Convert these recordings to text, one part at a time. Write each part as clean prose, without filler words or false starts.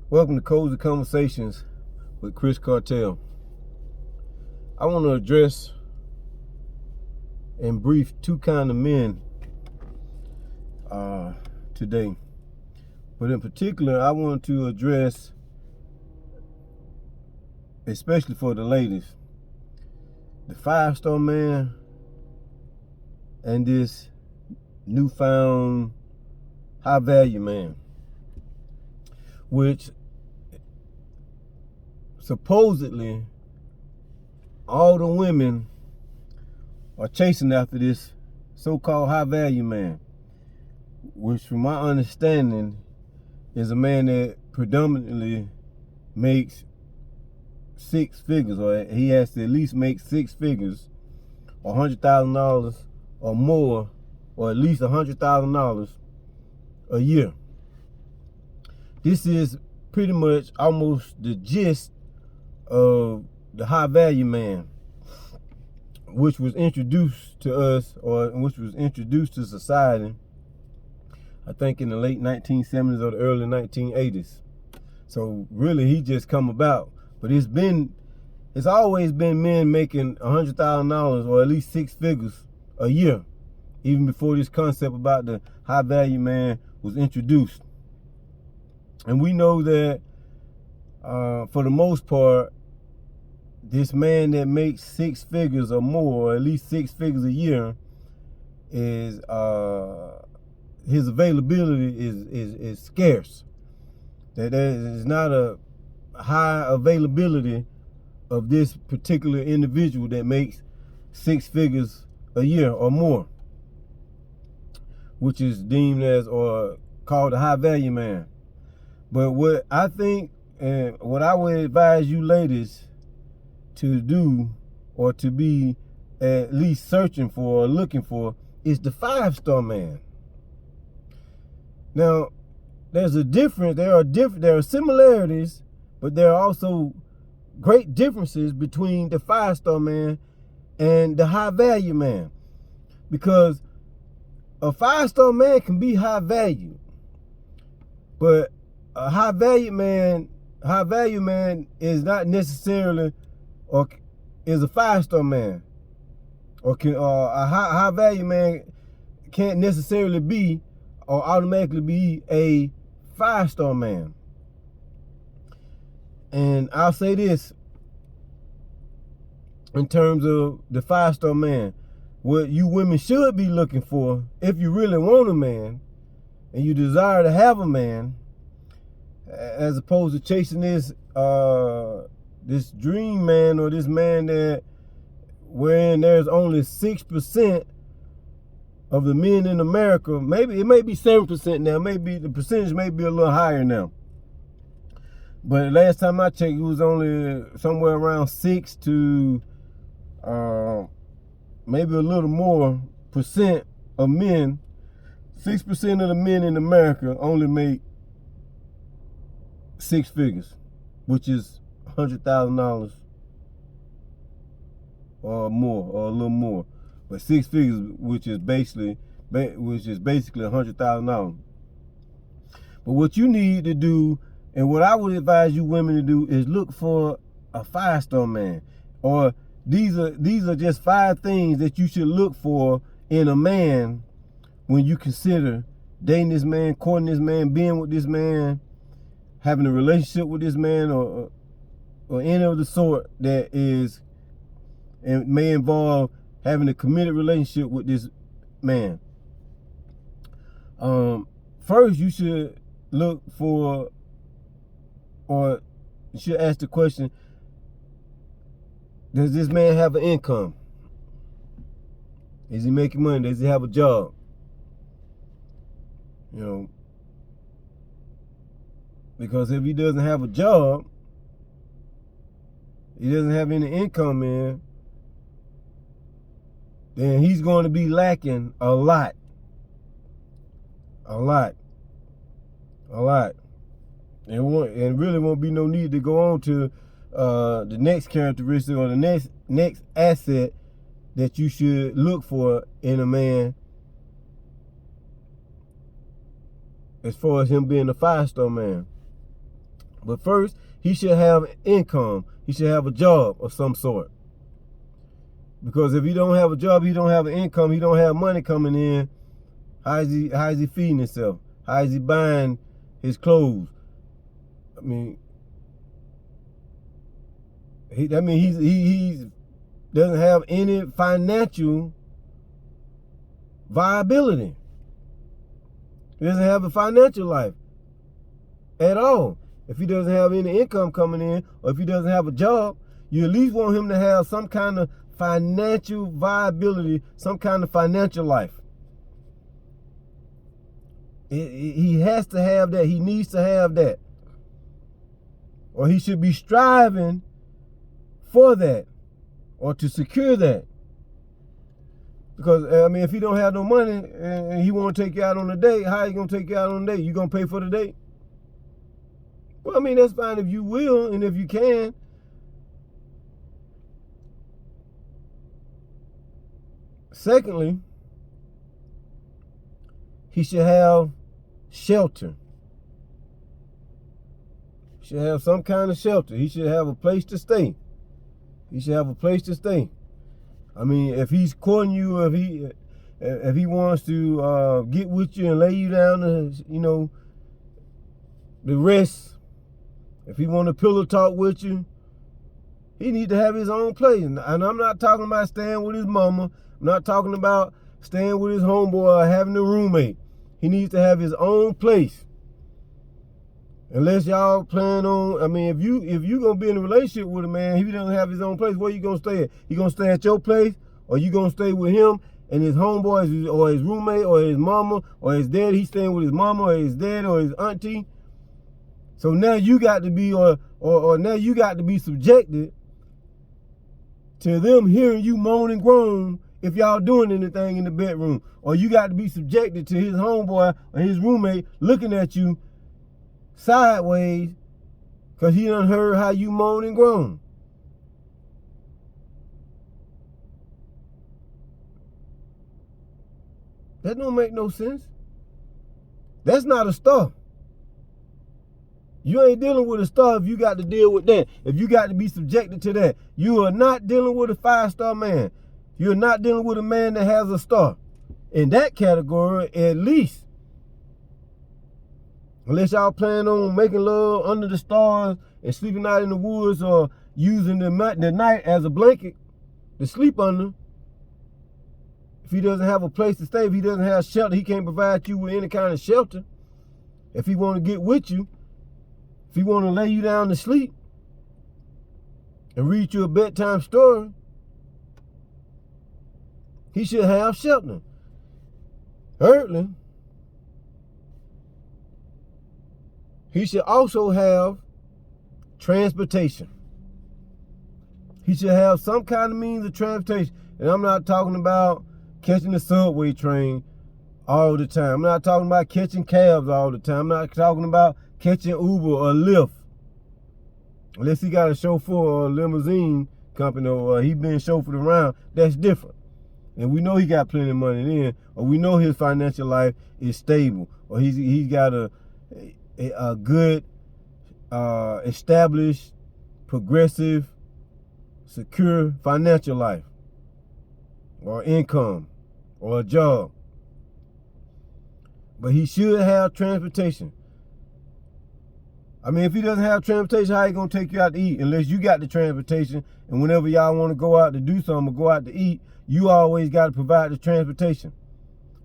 Welcome to Cozy Conversations with Chris Cartel. I want to address and brief two kind of men today. But in particular, I want to address, especially for the ladies, the 5-star man and this newfound high value man, which supposedly all the women are chasing after this so-called high value man, which from my understanding is a man that predominantly makes six figures, or he has to at least make six figures, or $100,000 or more, or at least $100,000 a year. This is pretty much almost the gist of the high value man, which was introduced to us, or which was introduced to society, I think in the late 1970s or the early 1980s. So really he just come about, but it's always been men making $100,000 or at least six figures a year, even before this concept about the high value man was introduced. And we know that for the most part, this man that makes six figures or more, or at least six figures a year, is his availability is scarce. That there is not a high availability of this particular individual that makes six figures a year or more, which is deemed as or called a high value man. But what I think and what I would advise you ladies to do, or to be at least searching for or looking for, is the 5-star man. Now, there's a difference. There are similarities, but there are also great differences between the 5-star man and the high value man, because a 5-star man can be high value, but a high value man is not necessarily, or is a 5-star man, or a high value man can't necessarily be or automatically be a 5-star man. And I'll say this in terms of the 5-star man: what you women should be looking for, if you really want a man and you desire to have a man, as opposed to chasing this this dream man, or this man that wherein there's only 6% of the men in America. Maybe it may be 7% now. Maybe the percentage may be a little higher now. But last time I checked, it was only somewhere around 6 to maybe a little more percent of men. 6% of the men in America only make six figures, which is $100,000 or more, or a little more. But six figures, which is basically $100,000. But what you need to do, and what I would advise you women to do, is look for a 5-star man. Or these are just 5 things that you should look for in a man when you consider dating this man, courting this man, being with this man, having a relationship with this man, or any of the sort that is, and may involve having a committed relationship with this man. First, you should look for, or you should ask the question: does this man have an income? Is he making money? Does he have a job? You know, because if he doesn't have a job, he doesn't have any income in, then he's going to be lacking a lot. And really won't be no need to go on to the next characteristic, or the next asset that you should look for in a man, as far as him being a 5-star man. But first, he should have income. He should have a job of some sort. Because if he don't have a job, he don't have an income, he don't have money coming in, how is he feeding himself? How is he buying his clothes? I mean, he doesn't have any financial viability. He doesn't have a financial life at all. If he doesn't have any income coming in, or if he doesn't have a job, you at least want him to have some kind of financial viability, some kind of financial life. He has to have that. He needs to have that. Or he should be striving for that, or to secure that. Because, I mean, if he don't have no money and he want to take you out on a date, how are you going to take you out on a date? You going to pay for the date? Well, I mean, that's fine if you will and if you can. Secondly, he should have shelter. He should have some kind of shelter. He should have a place to stay. He should have a place to stay. I mean, if he's courting you, if he wants to get with you and lay you down, the rest, if he want to pillow talk with you, he need to have his own place. And I'm not talking about staying with his mama. I'm not talking about staying with his homeboy or having a roommate. He needs to have his own place. Unless y'all plan on, I mean, if you gonna be in a relationship with a man, if he doesn't have his own place, where you gonna stay at? You gonna stay at your place, or you gonna stay with him and his homeboys, or his roommate, or his mama, or his dad? He's staying with his mama, or his dad, or his auntie. So now you got to be, or now you got to be subjected to them hearing you moan and groan if y'all doing anything in the bedroom, or you got to be subjected to his homeboy or his roommate looking at you sideways because he done heard how you moan and groan. That don't make no sense. That's not a star. You ain't dealing with a star if you got to deal with that. If you got to be subjected to that. You are not dealing with a 5-star man. You're not dealing with a man that has a star. In that category, at least. Unless y'all plan on making love under the stars and sleeping out in the woods, or using the night as a blanket to sleep under. If he doesn't have a place to stay, if he doesn't have shelter, he can't provide you with any kind of shelter. If he want to get with you, if he want to lay you down to sleep and read you a bedtime story, he should have shelter. Thirdly, he should also have transportation. He should have some kind of means of transportation. And I'm not talking about catching the subway train all the time. I'm not talking about catching cabs all the time. I'm not talking about catching Uber or Lyft. Unless he got a chauffeur or a limousine company, or he been chauffeured around, that's different. And we know he got plenty of money then, or we know his financial life is stable, or he's got a good, established, progressive, secure financial life, or income, or a job. But he should have transportation. I mean, if he doesn't have transportation, how he gonna take you out to eat? Unless you got the transportation, and whenever y'all want to go out to do something or go out to eat, you always got to provide the transportation.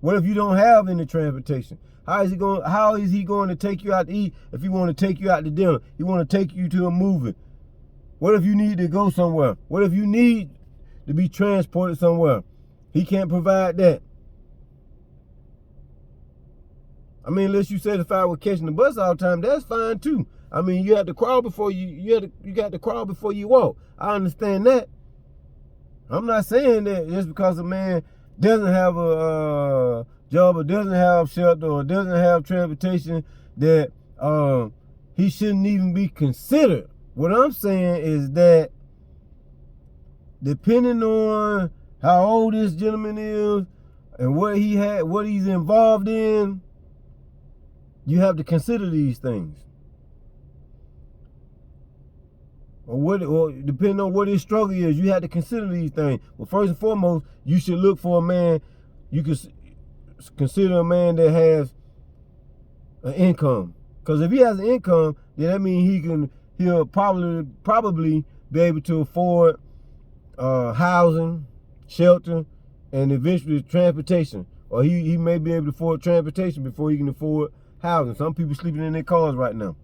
What if you don't have any transportation? How is he going to take you out to eat if he want to take you out to dinner? He want to take you to a movie. What if you need to go somewhere? What if you need to be transported somewhere? He can't provide that. I mean, unless you satisfied with catching the bus all the time, that's fine too. I mean, you have to crawl before you got to crawl before you walk. I understand that. I'm not saying that just because a man doesn't have a job, or doesn't have shelter, or doesn't have transportation, that he shouldn't even be considered. What I'm saying is that depending on how old this gentleman is and what he's involved in, you have to consider these things. or depending on what his struggle is, you have to consider these things. But first and foremost, you should look for a man. You can consider a man that has an income, because if he has an income, then that means he'll probably be able to afford housing, shelter, and eventually transportation. Or he may be able to afford transportation before he can afford housing. Some people sleeping in their cars right now.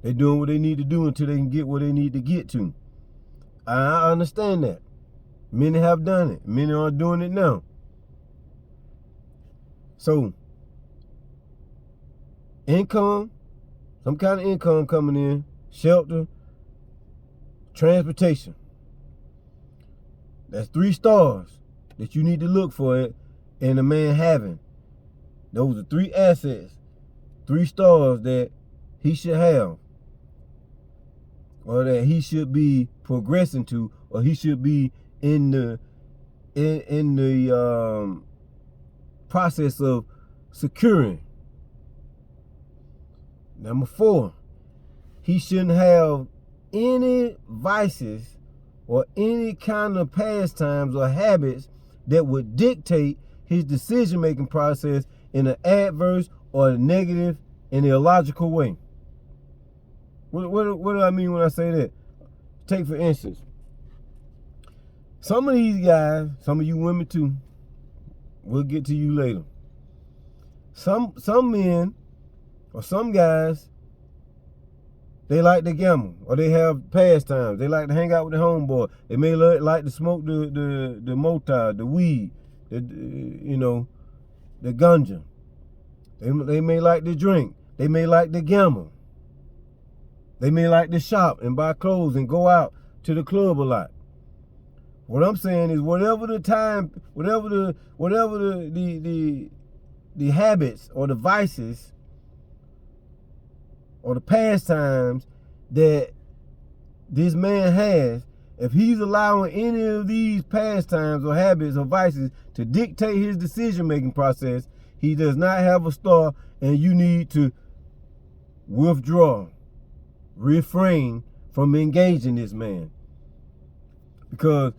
They're doing what they need to do until they can get where they need to get to. I understand that. Many have done it. Many are doing it now. So, income, some kind of income coming in, shelter, transportation. That's 3 stars that you need to look for in a man having. Those are 3 assets, 3 stars that he should have, or that he should be progressing to, or he should be in the process of securing. Number 4, he shouldn't have any vices or any kind of pastimes or habits that would dictate his decision-making process in an adverse or a negative and illogical way. What do I mean when I say that? Take for instance, some of these guys, some of you women too, we'll get to you later. Some men or some guys, they like to gamble, or they have pastimes. They like to hang out with the homeboy. They may like to smoke the motar, the weed, the ganja. They may like to drink. They may like to gamble. They may like to shop and buy clothes and go out to the club a lot. What I'm saying is, whatever the habits or the vices or the pastimes that this man has, if he's allowing any of these pastimes or habits or vices to dictate his decision-making process, he does not have a star, and you need to withdraw, refrain from engaging this man. Because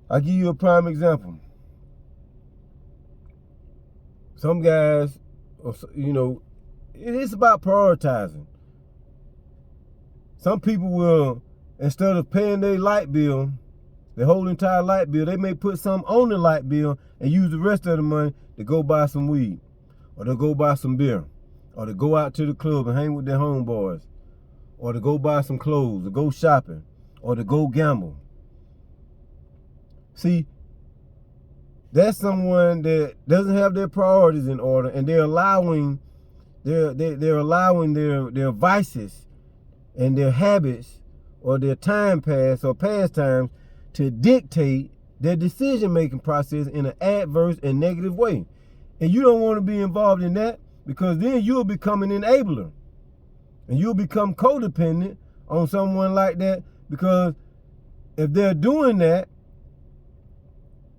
I'll give you a prime example. Some guys, it's about prioritizing. Some people will, instead of paying their light bill, the whole entire light bill, they may put some on the light bill and use the rest of the money to go buy some weed, or to go buy some beer, or to go out to the club and hang with their homeboys, or to go buy some clothes, or go shopping, or to go gamble. See, that's someone that doesn't have their priorities in order, and they're allowing their vices and their habits or their time pass or pastimes to dictate their decision-making process in an adverse and negative way. And you don't want to be involved in that, because then you'll become an enabler. And you'll become codependent on someone like that, because if they're doing that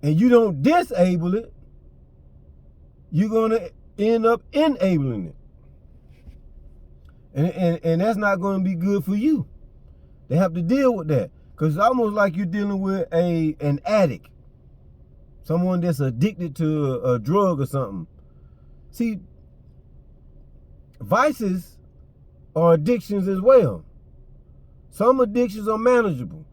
and you don't disable it, you're going to end up enabling it. And that's not going to be good for you. They have to deal with that, because it's almost like you're dealing with an addict, someone that's addicted to a drug or something. See, vices are addictions as well. Some addictions are manageable.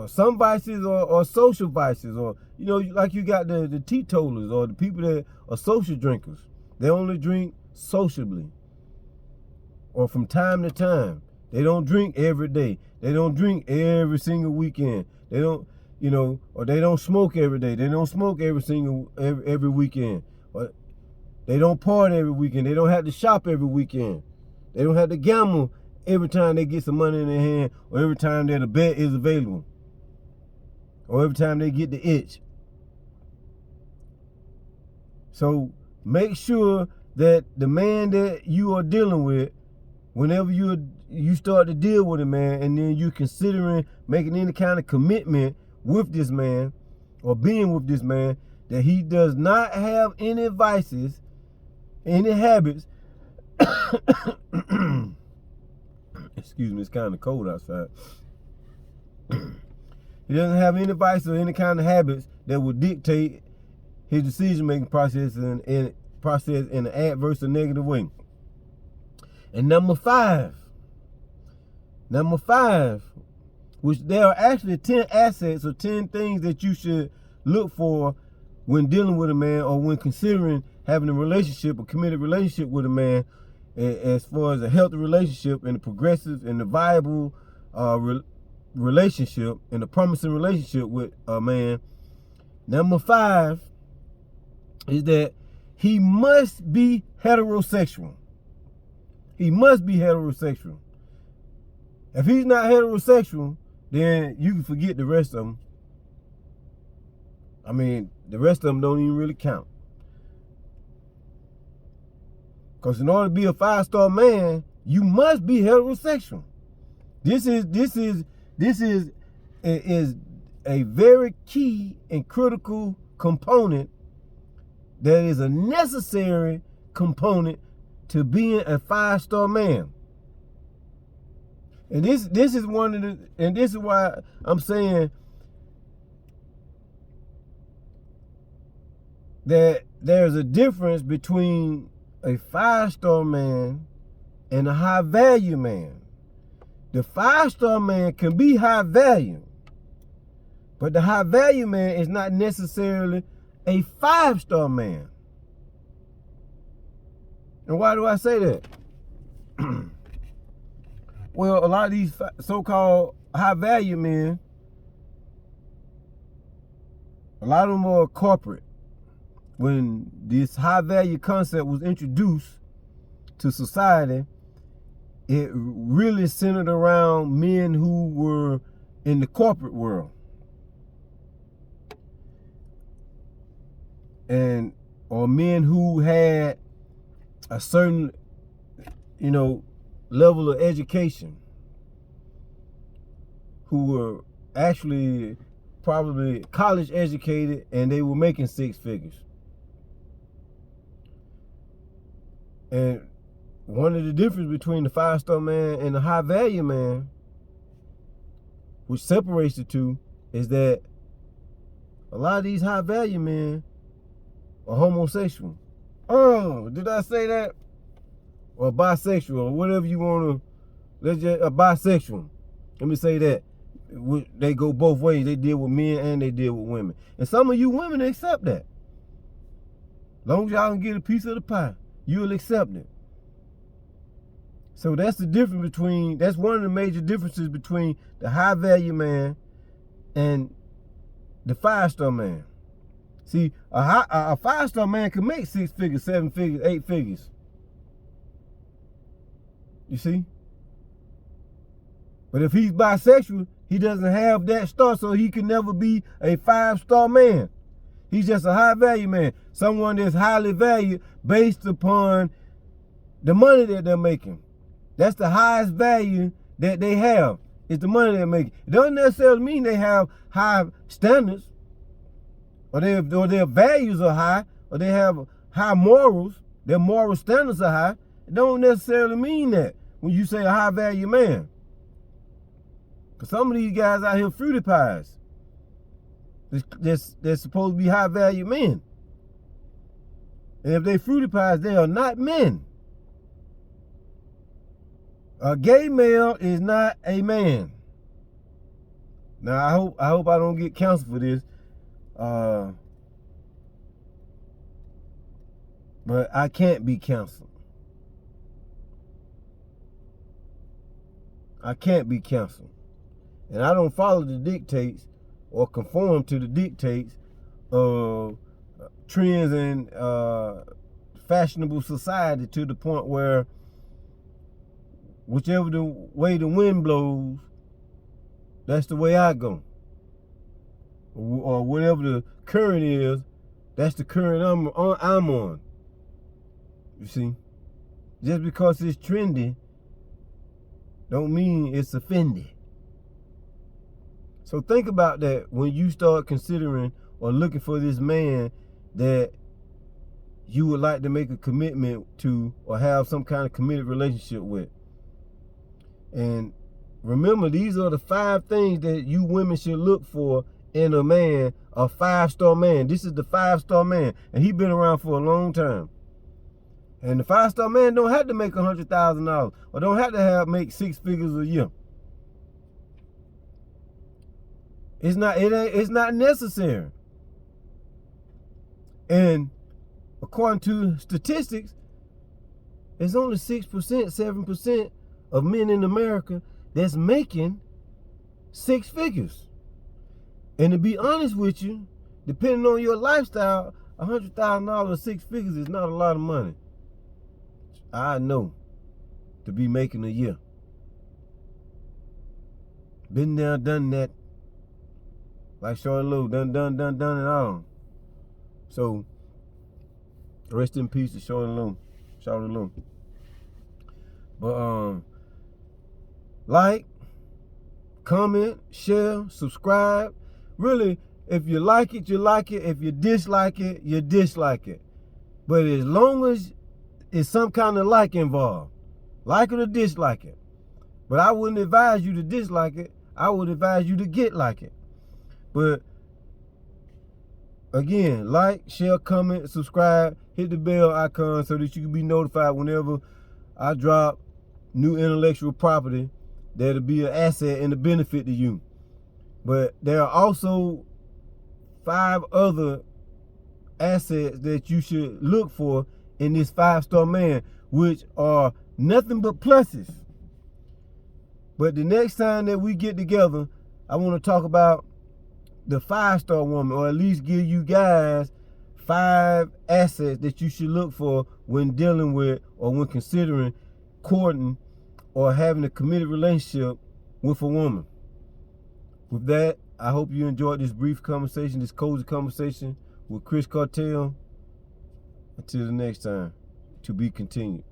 Some vices are social vices, or like you got the teetotalers, or the people that are social drinkers. They only drink sociably, or from time to time. They don't drink every day. They don't drink every single weekend. They don't, or they don't smoke every day. They don't smoke every weekend. Or they don't party every weekend. They don't have to shop every weekend. They don't have to gamble every time they get some money in their hand, or every time that a bet is available, or every time they get the itch. So make sure that the man that you are dealing with, whenever you start to deal with a man, and then you considering making any kind of commitment with this man or being with this man, that he does not have any vices, any habits Excuse me, it's kind of cold outside. He doesn't have any vice or any kind of habits that will dictate his decision-making process in an adverse or negative way. And number five, which there are actually 10 assets or 10 things that you should look for when dealing with a man or when considering having a relationship, a committed relationship with a man, as far as a healthy relationship and a progressive and a viable relationship and a promising relationship with a man. Number 5 is that he must be heterosexual. He must be heterosexual. If he's not heterosexual, then you can forget the rest of them. I mean, the rest of them don't even really count. Because in order to be a 5-star man, you must be heterosexual. This is a very key and critical component that is a necessary component to being a 5-star man. And this is one of the, and this is why I'm saying that there's a difference between a 5-star man and a high value man. The 5-star man can be high value, but the high value man is not necessarily a 5-star man. And why do I say that? Well, a lot of these so-called high value men, a lot of them are corporate. When this high value concept was introduced to society, it really centered around men who were in the corporate world. Or men who had a certain, level of education, who were actually probably college educated and they were making 6 figures. And one of the differences between the 5-star man and the high value man, which separates the two, is that a lot of these high value men are homosexual. Oh, did I say that? Or bisexual, or whatever you want to, a bisexual. Let me say that. They go both ways. They deal with men and they deal with women. And some of you women accept that. As long as y'all can get a piece of the pie, you'll accept it. So that's the difference that's one of the major differences between the high value man and the 5-star man. See, a 5-star man can make 6 figures, 7 figures, 8 figures. You see? But if he's bisexual, he doesn't have that star, so he can never be a 5-star man. He's just a high value man. Someone that's highly valued based upon the money that they're making. That's the highest value that they have, is the money they're making. It doesn't necessarily mean they have high standards, or their values are high, or they have high morals, their moral standards are high. It don't necessarily mean that when you say a high value man. Because some of these guys out here fruity pies. They're supposed to be high value men. And if they fruity pies, they are not men. A gay male is not a man. Now I hope I don't get canceled for this. But I can't be canceled. I can't be canceled. And I don't follow the dictates or conform to the dictates of trends in fashionable society to the point where whichever the way the wind blows, that's the way I go. Or whatever the current is, that's the current I'm on. You see? Just because it's trendy don't mean it's offended. So think about that when you start considering or looking for this man that you would like to make a commitment to or have some kind of committed relationship with. And remember, these are the 5 things that you women should look for in a man, a 5-star man. This is the 5-star man, and he been around for a long time. And the 5-star man don't have to make $100,000 or don't have to make 6 figures a year. It's not necessary. And according to statistics, it's only 6%, 7% of men in America that's making 6 figures. And to be honest with you, depending on your lifestyle, $100,000 or 6 figures is not a lot of money. I know, to be making a year. Been there, done that. Like Shorty Lou, done it all. So, rest in peace to Shorty Lou. But like, comment, share, subscribe. Really, if you like it, you like it. If you dislike it, you dislike it. But as long as it's some kind of like involved, like it or dislike it. But I wouldn't advise you to dislike it. I would advise you to get like it. But again, like, share, comment, subscribe, hit the bell icon so that you can be notified whenever I drop new intellectual property that'll be an asset and a benefit to you. But there are also 5 other assets that you should look for in this 5-star man, which are nothing but pluses. But the next time that we get together, I want to talk about the 5-star woman, or at least give you guys 5 assets that you should look for when dealing with or when considering courting or having a committed relationship with a woman. With that, I hope you enjoyed this brief conversation, this cozy conversation with Chris Cartel. Until the next time, to be continued.